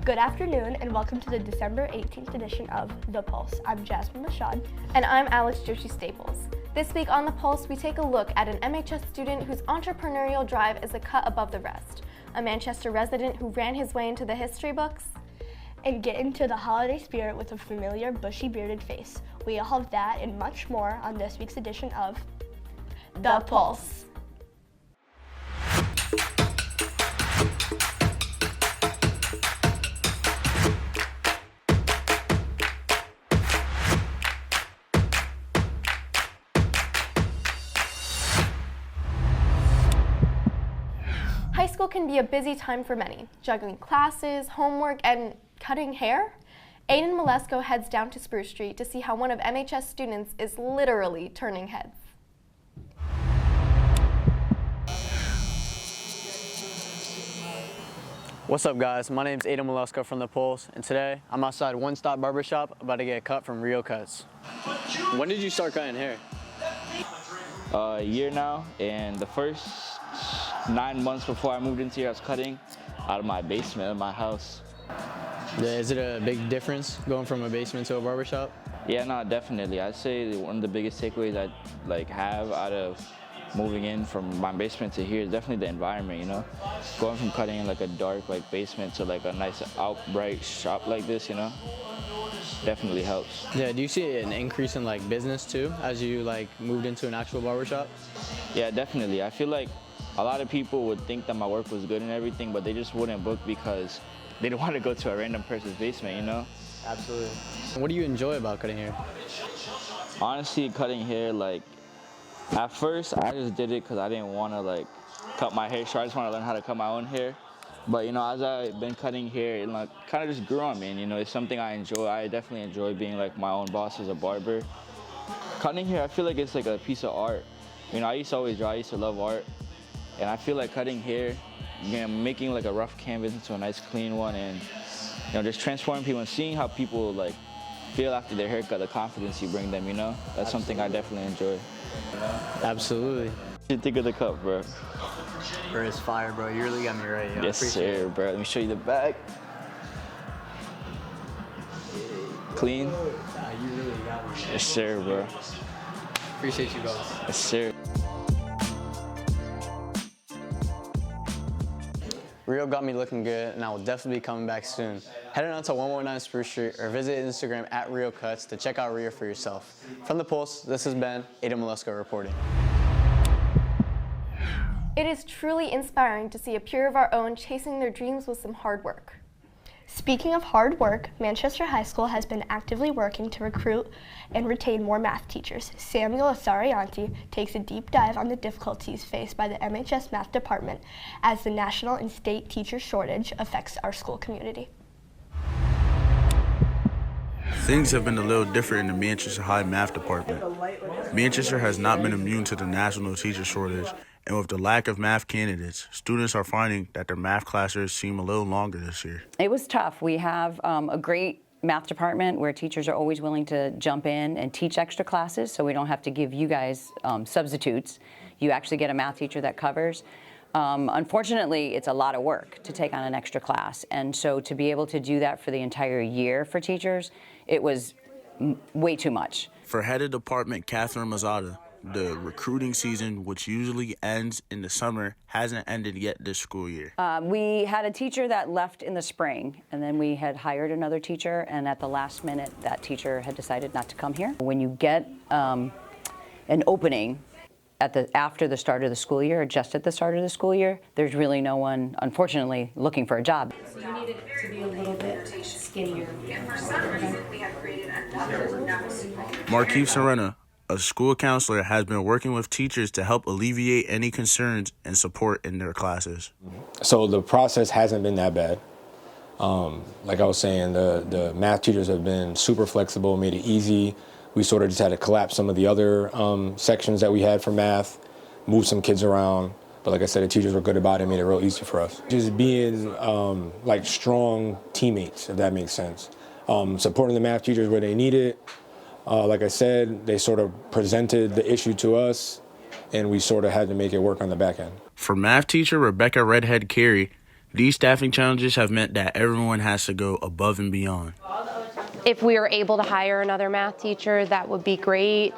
Good afternoon and welcome to the December 18th edition of The Pulse. I'm Jasmine Mashad. And I'm Alex Joshi Staples. This week on The Pulse, we take a look at an MHS student whose entrepreneurial drive is a cut above the rest, a Manchester resident who ran his way into the history books, and get into the holiday spirit with a familiar bushy bearded face. We all have that and much more on this week's edition of The Pulse. High school can be a busy time for many, juggling classes, homework, and cutting hair. Aiden Malesko heads down to Spruce Street to see how one of MHS students is literally turning heads. What's up, guys? My name's Aiden Malesko from The Pulse, and today I'm outside One Stop Barbershop about to get a cut from Rio Cuts. When did you start cutting hair? A year now, and the first 9 months before I moved into here, I was cutting out of my basement of my house. Yeah, is it a big difference going from a basement to a barbershop? Yeah, no, definitely. I'd say one of the biggest takeaways I have out of moving in from my basement to here is definitely the environment, you know? Going from cutting in like a dark basement to like a nice outright shop like this, you know? Definitely helps. Yeah, do you see an increase in business too as you moved into an actual barbershop? Yeah, definitely. I feel like a lot of people would think that my work was good and everything, but they just wouldn't book because they don't want to go to a random person's basement, you know? Absolutely. What do you enjoy about cutting hair? Honestly, cutting hair, at first I just did it because I didn't want to cut my hair short. I just want to learn how to cut my own hair. But, you know, as I've been cutting hair, it kind of just grew on me. And, you know, it's something I enjoy. I definitely enjoy being my own boss as a barber. Cutting hair, I feel like it's a piece of art. You know, I used to always draw. I used to love art. And I feel like cutting hair, making a rough canvas into a nice clean one, and just transforming people and seeing how people feel after their haircut, the confidence you bring them, you know? That's something I definitely enjoy. Absolutely. What do you think of the cut, bro? Bro, it's fire, bro. You really got me right. Yo. Yes, sir, bro. Let me show you the back. Clean? Nah, you really got me. Yes, sir, bro. Appreciate you, bro. Yes, sir. Rio got me looking good, and I will definitely be coming back soon. Head on to 119 Spruce Street or visit Instagram at Rio Cuts to check out Rio for yourself. From The Pulse, this has been Aiden Malesko reporting. It is truly inspiring to see a peer of our own chasing their dreams with some hard work. Speaking of hard work, Manchester High School has been actively working to recruit and retain more math teachers. Samuel Asarianti takes a deep dive on the difficulties faced by the MHS math department as the national and state teacher shortage affects our school community. Things have been a little different in the Manchester High math department. Manchester has not been immune to the national teacher shortage, and with the lack of math candidates, students are finding that their math classes seem a little longer this year. It was tough. We have a great math department where teachers are always willing to jump in and teach extra classes, so we don't have to give you guys substitutes. You actually get a math teacher that covers. Unfortunately, it's a lot of work to take on an extra class, and so to be able to do that for the entire year for teachers, it was way too much. For head of department Catherine Mazzata, the recruiting season, which usually ends in the summer, hasn't ended yet this school year. We had a teacher that left in the spring, and then we had hired another teacher, and at the last minute, that teacher had decided not to come here. When you get an opening after the start of the school year, or just at the start of the school year, there's really no one, unfortunately, looking for a job. So you need it to be a little bit skinnier. And for some reason, we have created another Markeith Serena, a school counselor, has been working with teachers to help alleviate any concerns and support in their classes. So the process hasn't been that bad. Like I was saying, the math teachers have been super flexible, made it easy. We sort of just had to collapse some of the other sections that we had for math, move some kids around. But like I said, the teachers were good about it, made it real easy for us. Just being strong teammates, if that makes sense. Supporting the math teachers where they need it. Like I said, they sort of presented the issue to us, and we sort of had to make it work on the back end. For math teacher Rebecca Redhead Carey, These staffing challenges have meant that everyone has to go above and beyond. If we were able to hire another math teacher, that would be great.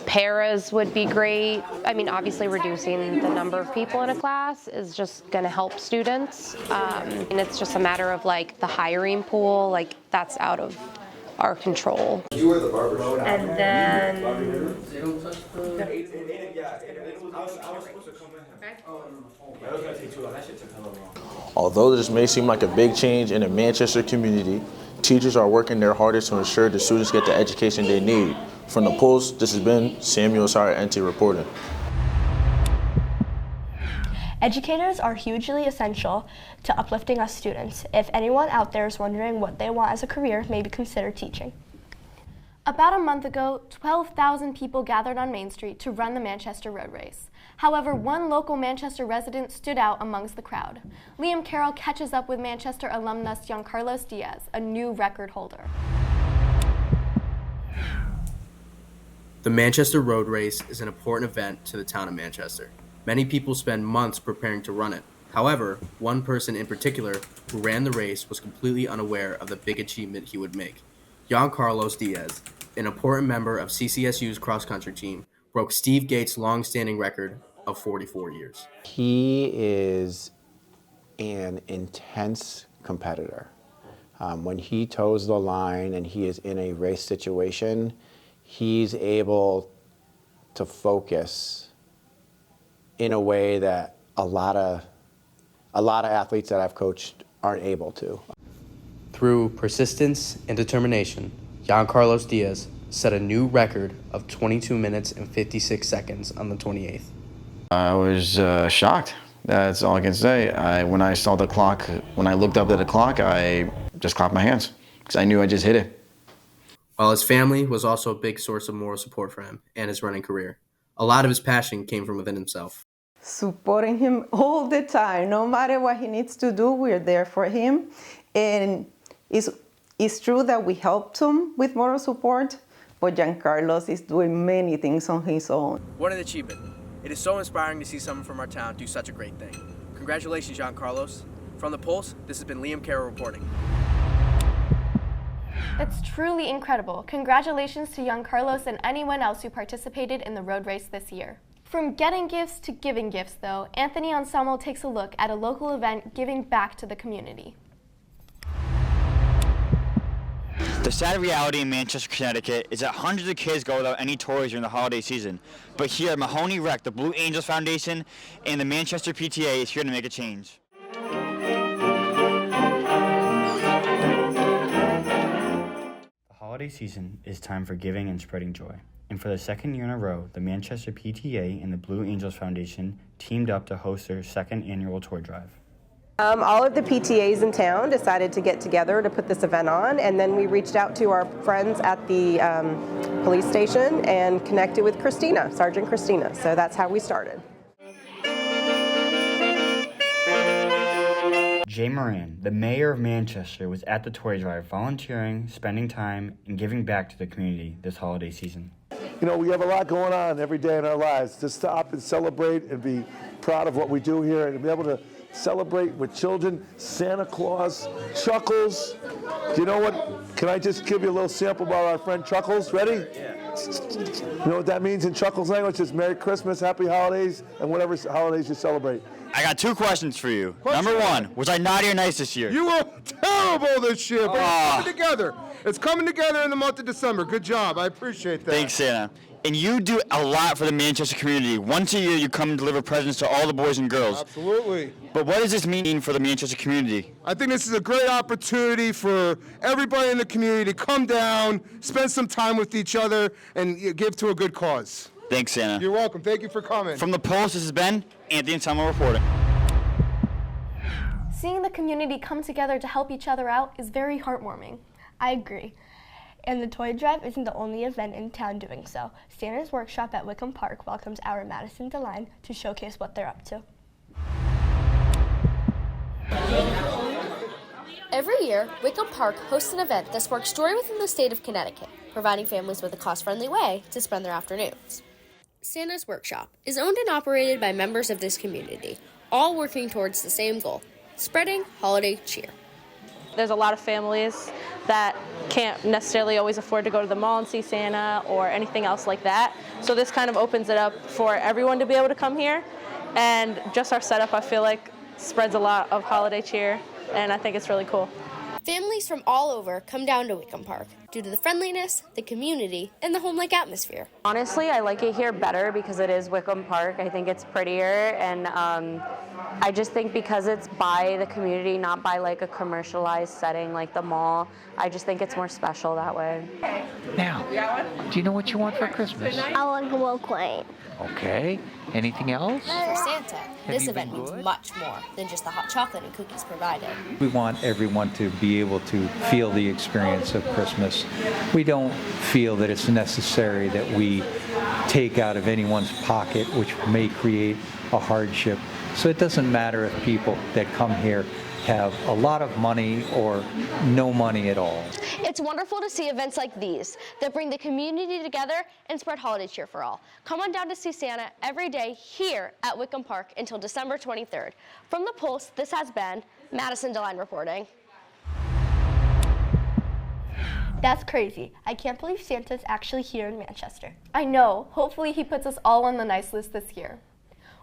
Paras would be great. I mean, obviously reducing the number of people in a class is just going to help students. And it's just a matter of like the hiring pool, like that's out of our control. You were the barbershop. And then Although this may seem like a big change in the Manchester community, teachers are working their hardest to ensure the students get the education they need. From the Pulse, this has been Samuel Sarianti reporting. Educators are hugely essential to uplifting us students. If anyone out there is wondering what they want as a career, maybe consider teaching. About a month ago, 12,000 people gathered on Main Street to run the Manchester Road Race. However, one local Manchester resident stood out amongst the crowd. Liam Carroll catches up with Manchester alumnus Giancarlos Diaz, a new record holder. The Manchester Road Race is an important event to the town of Manchester. Many people spend months preparing to run it. However, one person in particular who ran the race was completely unaware of the big achievement he would make. Giancarlos Diaz, an important member of CCSU's cross-country team, broke Steve Gates' long-standing record of 44 years. He is an intense competitor. When he toes the line and he is in a race situation, he's able to focus in a way that a lot of athletes that I've coached aren't able to. Through persistence and determination, Giancarlos Diaz set a new record of 22 minutes and 56 seconds on the 28th. I was shocked. That's all I can say. When I saw the clock, when I looked up at the clock, I just clapped my hands because I knew I just hit it. While his family was also a big source of moral support for him and his running career, a lot of his passion came from within himself. Supporting him all the time, no matter what he needs to do, we're there for him. And it's true that we helped him with moral support, but Giancarlos is doing many things on his own. What an achievement. It is so inspiring to see someone from our town do such a great thing. Congratulations, Giancarlos. From The Pulse, this has been Liam Carroll reporting. That's truly incredible. Congratulations to Giancarlos and anyone else who participated in the road race this year. From getting gifts to giving gifts, though, Anthony Anselmo takes a look at a local event giving back to the community. The sad reality in Manchester, Connecticut is that hundreds of kids go without any toys during the holiday season. But here at Mahoney Rec, the Blue Angels Foundation and the Manchester PTA is here to make a change. The holiday season is time for giving and spreading joy. And for the second year in a row, the Manchester PTA and the Blue Angels Foundation teamed up to host their second annual toy drive. All of the PTAs in town decided to get together to put this event on, and then we reached out to our friends at the police station and connected with Christina, Sergeant Christina. So that's how we started. Jay Moran, the mayor of Manchester, was at the toy drive volunteering, spending time, and giving back to the community this holiday season. You know, we have a lot going on every day in our lives. To stop and celebrate and be proud of what we do here and be able to celebrate with children, Santa Claus, Chuckles. Do you know what? Can I just give you a little sample about our friend Chuckles? Ready? Yeah. You know what that means in Chuckles language? It's Merry Christmas, Happy Holidays, and whatever holidays you celebrate. I got two questions for you. Number one, was I naughty or nice this year? You were terrible this year, but it's coming together. It's coming together in the month of December. Good job. I appreciate that. Thanks, Santa. And you do a lot for the Manchester community. Once a year, you come and deliver presents to all the boys and girls. Absolutely. But what does this mean for the Manchester community? I think this is a great opportunity for everybody in the community to come down, spend some time with each other, and give to a good cause. Thanks, Santa. You're welcome. Thank you for coming. From The Pulse, this has been Anthony Anselmo reporting. Seeing the community come together to help each other out is very heartwarming. I agree. And the toy drive isn't the only event in town doing so. Santa's Workshop at Wickham Park welcomes our Madison DeLine to showcase what they're up to. Every year, Wickham Park hosts an event that sparks joy within the state of Connecticut, providing families with a cost-friendly way to spend their afternoons. Santa's Workshop is owned and operated by members of this community, all working towards the same goal, spreading holiday cheer. There's a lot of families that can't necessarily always afford to go to the mall and see Santa or anything else like that. So this kind of opens it up for everyone to be able to come here. And just our setup, I feel like, spreads a lot of holiday cheer, and I think it's really cool. Families from all over come down to Wickham Park due to the friendliness, the community, and the home-like atmosphere. Honestly, I like it here better because it is Wickham Park. I think it's prettier, and I just think because it's by the community, not by like a commercialized setting like the mall, I just think it's more special that way. Now, do you know what you want for Christmas? I want to walk quaint. Okay. Anything else? For Santa, this event means much more than just the hot chocolate and cookies provided. We want everyone to be able to feel the experience of Christmas. We don't feel that it's necessary that we take out of anyone's pocket, which may create a hardship. So it doesn't matter if people that come here have a lot of money or no money at all. It's wonderful to see events like these that bring the community together and spread holiday cheer for all. Come on down to see Santa every day here at Wickham Park until December 23rd. From the Pulse, this has been Madison DeLine reporting. That's crazy. I can't believe Santa's actually here in Manchester. I know. Hopefully he puts us all on the nice list this year.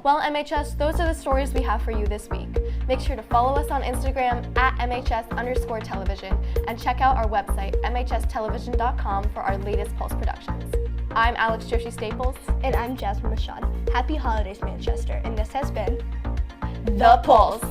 Well, MHS, those are the stories we have for you this week. Make sure to follow us on Instagram at MHS_television and check out our website, mhstelevision.com, for our latest Pulse productions. I'm Alex Joshi Staples. And I'm Jasmine Mashad. Happy holidays, Manchester. And this has been The Pulse.